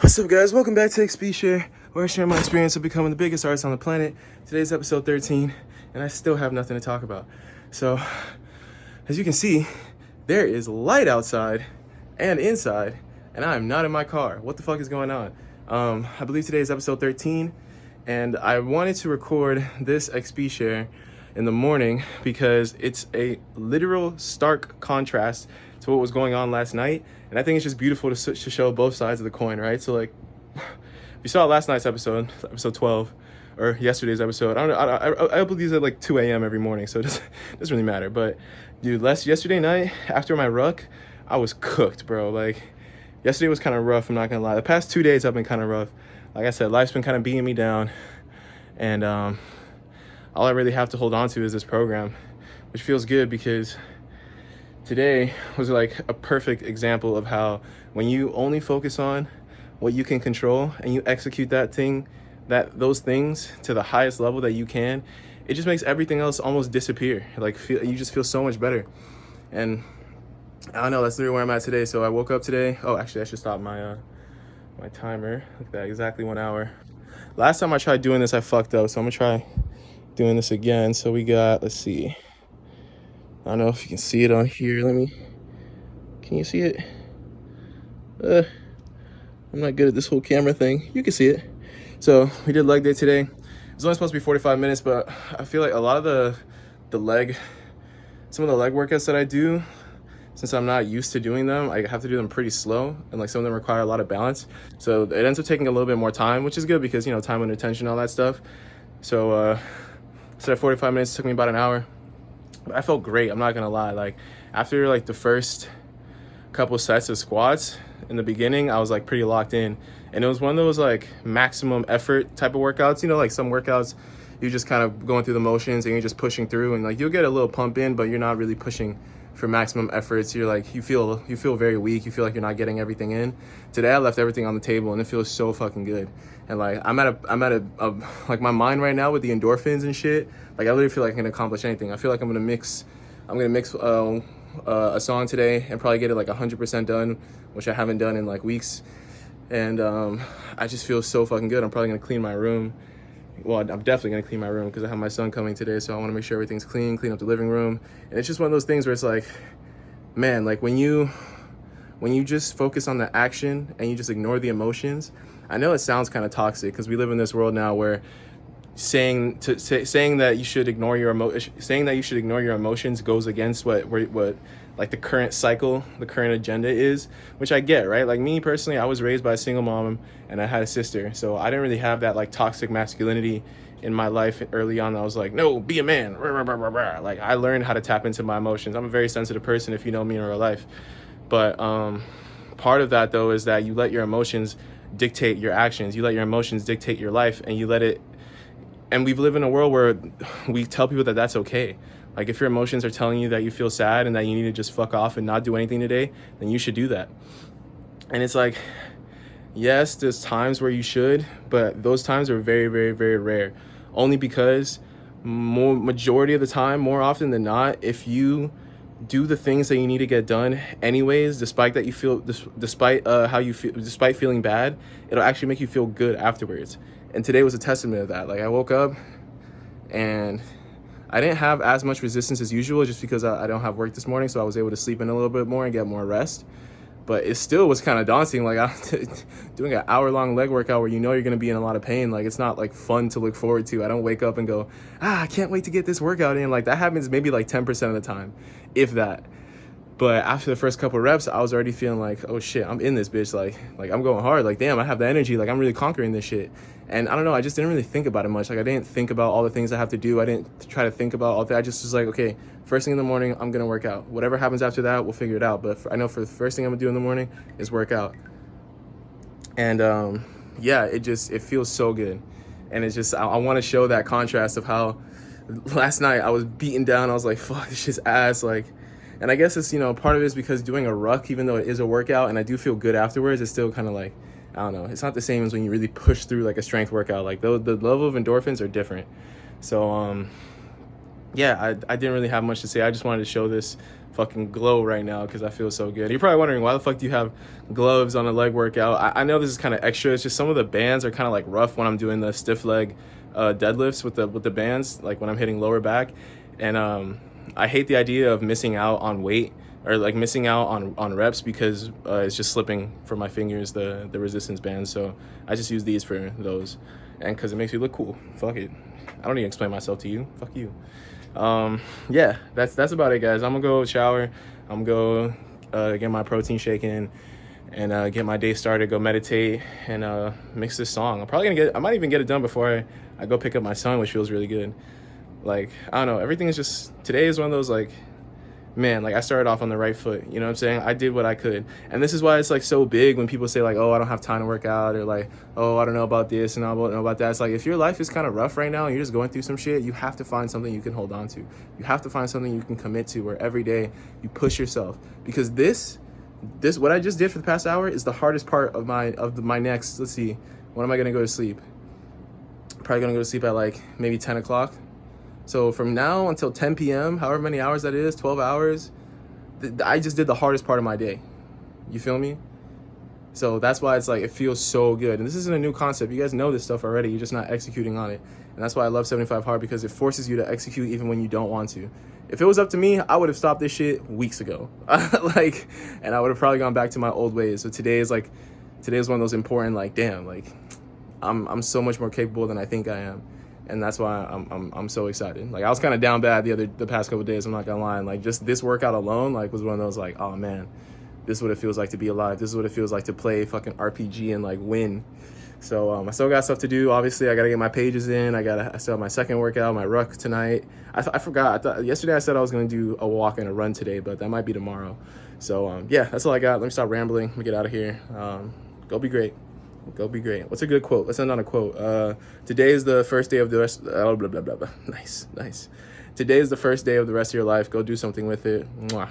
What's up, guys? Welcome back to EXP Share, where I share my experience of becoming the biggest artist on the planet. Today's episode 13, and I still have nothing to talk about. So, as you can see, there is light outside and inside, and I am not in my car. What the fuck is going on? I believe today is episode 13, and I wanted to record this EXP Share in the morning because it's a literal stark contrast to what was going on last night. And I think it's just beautiful to show both sides of the coin, right? So like, if you saw last night's episode 12, or yesterday's episode, I upload these at like 2 a.m. every morning, so it doesn't really matter. But dude, yesterday night, after my ruck, I was cooked, bro. Like, yesterday was kind of rough, I'm not gonna lie. The past 2 days have been kind of rough. Like I said, life's been kind of beating me down. And all I really have to hold on to is this program, which feels good because today was like a perfect example of how when you only focus on what you can control and you execute those things to the highest level that you can, it just makes everything else almost disappear. Like you just feel so much better. And I don't know, that's literally where I'm at today. So I woke up today. Oh, actually I should stop my timer. Look at that, exactly 1 hour. Last time I tried doing this, I fucked up. So I'm gonna try doing this again. So we got, let's see. I don't know if you can see it on here. Can you see it? I'm not good at this whole camera thing. You can see it. So we did leg day today. It was only supposed to be 45 minutes, but I feel like a lot of some of the leg workouts that I do, since I'm not used to doing them, I have to do them pretty slow, and like some of them require a lot of balance. So it ends up taking a little bit more time, which is good because, you know, time and attention, all that stuff. So instead of 45 minutes, it took me about an hour. I felt great, I'm not gonna lie. Like, after like the first couple sets of squats in the beginning, I was like pretty locked in, and it was one of those like maximum effort type of workouts. You know, like some workouts you're just kind of going through the motions and you're just pushing through, and like you'll get a little pump in, but you're not really pushing for maximum efforts. You're like, you feel very weak, you feel like you're not getting everything in. Today I left everything on the table and it feels so fucking good. And like I'm at a like, my mind right now with the endorphins and shit, like I really feel like I can accomplish anything. I feel like I'm gonna mix a song today and probably get it like 100% done, which I haven't done in like weeks. And I just feel so fucking good. I'm probably gonna clean my room. Well, I'm definitely gonna clean my room because I have my son coming today, so I want to make sure everything's clean up the living room. And it's just one of those things where it's like, man, like when you just focus on the action and you just ignore the emotions. I know it sounds kind of toxic because we live in this world now where saying that you should ignore your emotions goes against what like the current cycle, the current agenda is, which I get, right? Like me personally, I was raised by a single mom and I had a sister, so I didn't really have that like toxic masculinity in my life early on. I was like, no, be a man. Like I learned how to tap into my emotions. I'm a very sensitive person if you know me in real life. But part of that though is that you let your emotions dictate your actions. You let your emotions dictate your life, and you let it. And we live in a world where we tell people that that's okay. Like if your emotions are telling you that you feel sad and that you need to just fuck off and not do anything today, then you should do that. And it's like, yes, there's times where you should, but those times are very, very, very rare. Only because majority of the time, more often than not, if you do the things that you need to get done anyways, despite feeling bad, it'll actually make you feel good afterwards. And today was a testament of that. Like I woke up and I didn't have as much resistance as usual just because I don't have work this morning, so I was able to sleep in a little bit more and get more rest. But it still was kind of daunting. Like doing an hour-long leg workout where you know you're going to be in a lot of pain, like it's not like fun to look forward to. I don't wake up and go, I can't wait to get this workout in. Like that happens maybe like 10% of the time, if that. But after the first couple reps, I was already feeling like, oh shit, I'm in this bitch. Like I'm going hard. Like, damn, I have the energy. Like I'm really conquering this shit. And I don't know, I just didn't really think about it much. Like I didn't think about all the things I have to do. I didn't try to think about all that. I just was like, okay, first thing in the morning, I'm gonna work out. Whatever happens after that, we'll figure it out. But I know for the first thing I'm gonna do in the morning is work out. And yeah, it feels so good. And it's just, I wanna show that contrast of how last night I was beaten down. I was like, fuck, this shit's ass. Like, and I guess it's, you know, part of it is because doing a ruck, even though it is a workout and I do feel good afterwards, it's still kind of like, I don't know, it's not the same as when you really push through like a strength workout. Like the level of endorphins are different. So yeah, I didn't really have much to say. I just wanted to show this fucking glow right now because I feel so good. You're probably wondering, why the fuck do you have gloves on a leg workout? I know this is kind of extra. It's just some of the bands are kind of like rough when I'm doing the stiff leg deadlifts with the bands, like when I'm hitting lower back. And I hate the idea of missing out on weight or like missing out on reps because it's just slipping from my fingers, the resistance bands. So I just use these for those, and because it makes me look cool. Fuck it. I don't need to explain myself to you. Fuck you. Yeah, that's about it, guys. I'm gonna go shower. I'm gonna go get my protein shake in and get my day started, go meditate, and mix this song. I might even get it done before I go pick up my son, which feels really good. Like, I don't know, everything is just, today is one of those, like, man, like I started off on the right foot, you know what I'm saying? I did what I could. And this is why it's like so big when people say like, oh, I don't have time to work out, or like, oh, I don't know about this and I don't know about that. It's like, if your life is kind of rough right now and you're just going through some shit, you have to find something you can hold on to. You have to find something you can commit to where every day you push yourself. Because this what I just did for the past hour is the hardest part of my next, let's see, when am I gonna go to sleep? Probably gonna go to sleep at like maybe 10 o'clock. So from now until 10 p.m., however many hours that is, 12 hours, I just did the hardest part of my day. You feel me? So that's why it's like, it feels so good. And this isn't a new concept. You guys know this stuff already. You're just not executing on it. And that's why I love 75 Hard, because it forces you to execute even when you don't want to. If it was up to me, I would have stopped this shit weeks ago. Like, and I would have probably gone back to my old ways. So today is one of those important, like, damn, like I'm so much more capable than I think I am. And that's why I'm so excited. Like, I was kind of down bad the past couple of days, I'm not gonna lie. And like, just this workout alone, like, was one of those like, oh man, this is what it feels like to be alive. This is what it feels like to play fucking RPG and like win. So I still got stuff to do. Obviously, I gotta get my pages in. I still have my second workout, my ruck tonight. I forgot. Yesterday I said I was gonna do a walk and a run today, but that might be tomorrow. So yeah, that's all I got. Let me stop rambling. Let me get out of here. Go be great. Go be great. What's a good quote? Let's end on a quote. Today is the first day of the rest. Blah, blah, blah, blah. Nice. Today is the first day of the rest of your life. Go do something with it. Mwah.